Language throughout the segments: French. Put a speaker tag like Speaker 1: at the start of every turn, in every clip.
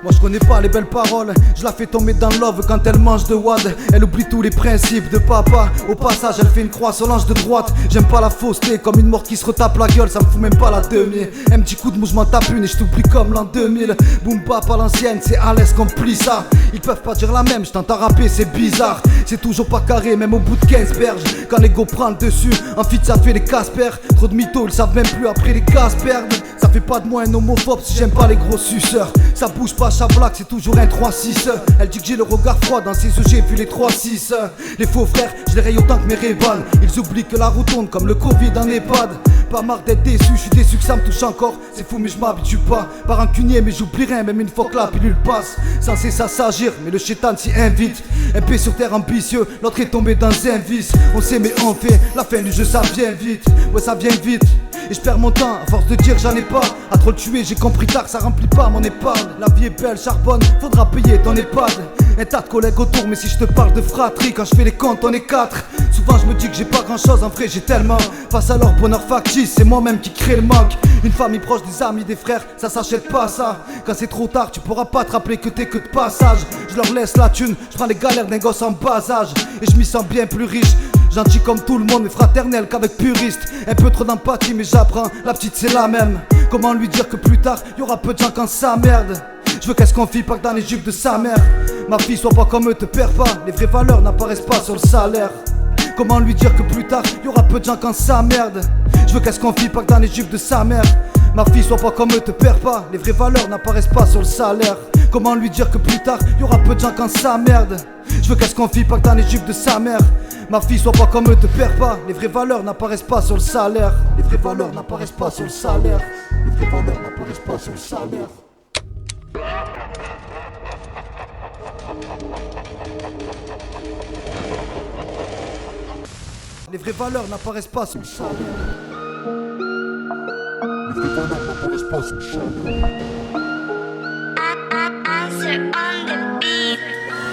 Speaker 1: Moi je connais pas les belles paroles, je la fais tomber dans le love quand elle mange de wad. Elle oublie tous les principes de papa. Au passage elle fait une croix sur l'ange de droite. J'aime pas la fausseté, comme une morte qui se retape la gueule. Ça me fout même pas la demi. Un petit coup de mou, je m'en tape une et je t'oublie comme l'an 2000. Boom bap à l'ancienne, c'est à l'aise qu'on plie ça. Ils peuvent pas dire la même, je t'entends rapper, c'est bizarre. C'est toujours pas carré, même au bout de 15 berges. Quand l'ego prend le dessus, en fit ça fait les Casper. Trop de mythos, ils savent même plus après les casse perdent. Ça fait pas de moi un homophobe si j'aime pas les gros suceurs. Ça bouge pas, chaque blague, c'est toujours un 3-6. Elle dit que j'ai le regard froid, dans ses yeux j'ai vu les 3-6. Les faux frères, je les raye autant que mes rivales. Ils oublient que la roue tourne comme le Covid en EHPAD. Pas marre d'être déçu, je suis déçu que ça me touche encore. C'est fou mais je m'habitue pas, pas rancunier mais j'oublie rien. Même une fois que la pilule passe, censé ça s'agir, mais le chétan s'y invite. Un pied sur terre ambitieux, l'autre est tombé dans un vice. On sait mais on fait, la fin du jeu ça vient vite. Ouais ça vient vite. Et je perds mon temps, à force de dire j'en ai pas. À trop le tuer, j'ai compris tard que ça remplit pas mon épargne. La vie est belle, charbonne, faudra payer ton EHPAD. Un tas de collègues autour, mais si je te parle de fratrie, quand je fais les comptes on est 4. Souvent je me dis que j'ai pas grand chose, en vrai j'ai tellement. Face à leur bonheur factice, c'est moi-même qui crée le manque. Une famille proche, des amis, des frères, ça s'achète pas ça. Quand c'est trop tard, tu pourras pas te rappeler que t'es que de passage. Je leur laisse la thune, je prends les galères d'un gosse en bas âge. Et je m'y sens bien plus riche. Gentil comme tout le monde mais fraternel qu'avec puriste. Un peu trop d'empathie mais j'apprends, la petite c'est la même. Comment lui dire que plus tard y'aura peu de gens quand ça merde. Je veux qu'elle se confie pas que dans les jupes de sa mère. Ma fille sois pas comme eux, te perds pas. Les vraies valeurs n'apparaissent pas sur le salaire. Comment lui dire que plus tard y'aura peu de gens quand ça merde. Je veux qu'elle se confie pas que dans les jupes de sa mère. Ma fille sois pas comme eux, te perds pas. Les vraies valeurs n'apparaissent pas sur le salaire. Comment lui dire que plus tard y'aura peu de gens quand ça merde. Je veux qu'elle se confie pas que dans les jupes de sa mère. Ma fille sois pas comme eux, te perds pas. Les vraies valeurs n'apparaissent pas sur le salaire. Les vraies valeurs n'apparaissent pas sur le salaire. Les vraies valeurs n'apparaissent pas sur le salaire. Les vraies valeurs n'apparaissent pas sur le salaire. Les vraies valeurs n'apparaissent pas sur le salaire.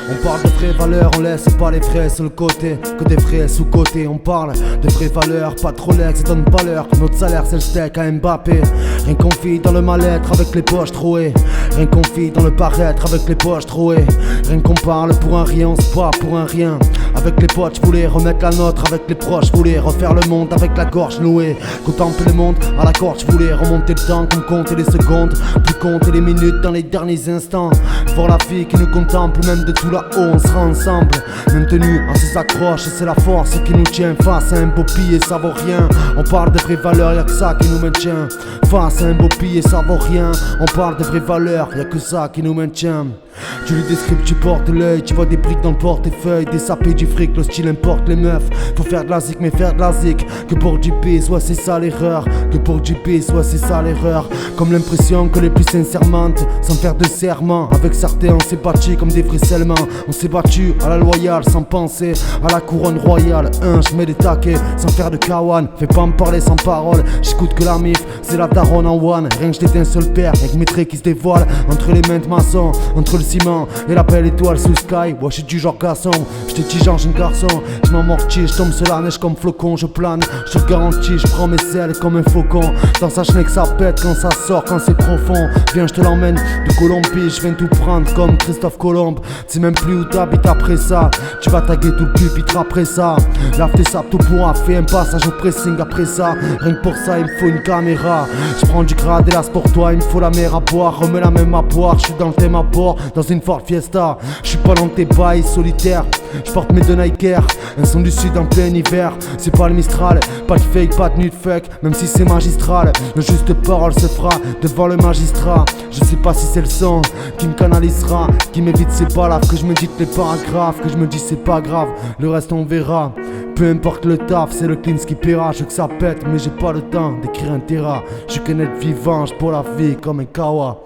Speaker 1: On parle de vraies valeurs, on laisse pas les frais sur le côté. Que des frais sous-côté, on parle de vraies valeurs. Pas de Rolex, ça donne pas l'heure. Notre salaire c'est le steak à Mbappé. Rien qu'on vit dans le mal-être avec les poches trouées. Rien qu'on vit dans le paraître avec les poches trouées. Rien qu'on parle pour un rien, on se bat pour un rien. Avec les potes, j'voulais remettre la nôtre. Avec les proches, j'voulais refaire le monde avec la gorge nouée. Contempler le monde à la corde, j'voulais remonter le temps. Comme compter les secondes, plus compter les minutes dans les derniers instants. Voir la fille qui nous contemple, même de tout là-haut, on sera ensemble. Maintenu à ses accroches, c'est la force qui nous tient. Face à un beau billet, ça vaut rien. On parle de vraies valeurs, y'a que ça qui nous maintient. Face à un beau billet, ça vaut rien. On parle de vraies valeurs, y'a que ça qui nous maintient. Tu lui descripes, tu portes l'œil, tu vois des briques dans le portefeuille, des sapés du fric, le style importe les meufs. Faut faire de la zik, mais faire de la zik. Que pour du B, soit c'est ça l'erreur. Que pour du B, soit c'est ça l'erreur. Comme l'impression que les plus sincères mentent, sans faire de serment. Avec certains on s'est battu comme des vrais seulement. On s'est battu à la loyale, sans penser à la couronne royale. Je mets des taquets, sans faire de kawan. Fais pas me parler sans parole, j'écoute que la mif, c'est la daronne en one. Rien que j'étais un seul père, avec mes traits qui se dévoilent. Entre les mains de maçon, entre le ciment et la belle étoile sous le sky. Moi je suis du genre garçon, j'étais petit genre jeune garçon. Je m'amortis, je tombe sur la neige comme flocon. Je plane, je te garantis, je prends mes selles comme un faucon. Dans sa chenille que ça pète quand ça sort, quand c'est profond. Viens je te l'emmène de Colombie, je viens tout prendre comme Christophe Colomb. Tu sais même plus où t'habites après ça. Tu vas taguer tout le pupitre après ça. Lave tes sables tout pourra, fais un passage au pressing après ça. Rien que pour ça il me faut une caméra. Je prends du grade et l'as pour toi, il me faut la mer à boire. Remets la même à boire, je suis dans le thème à bord. Dans une Ford Fiesta, je suis pas dans tes bails solitaires. Je porte mes deux Nike Air, un son du sud en plein hiver. C'est pas le Mistral, pas de fake, pas de nude fuck. Même si c'est magistral, le juste parole se fera devant le magistrat. Je sais pas si c'est le son qui me canalisera, qui m'évite ces balafres. Que je me dis que les paragraphes, que je me dis c'est pas grave. Le reste on verra. Peu importe le taf, c'est le clean qui paiera. Je veux que ça pète mais j'ai pas le temps d'écrire un terra. Je suis qu'un être vivant, je pour la vie comme un kawa.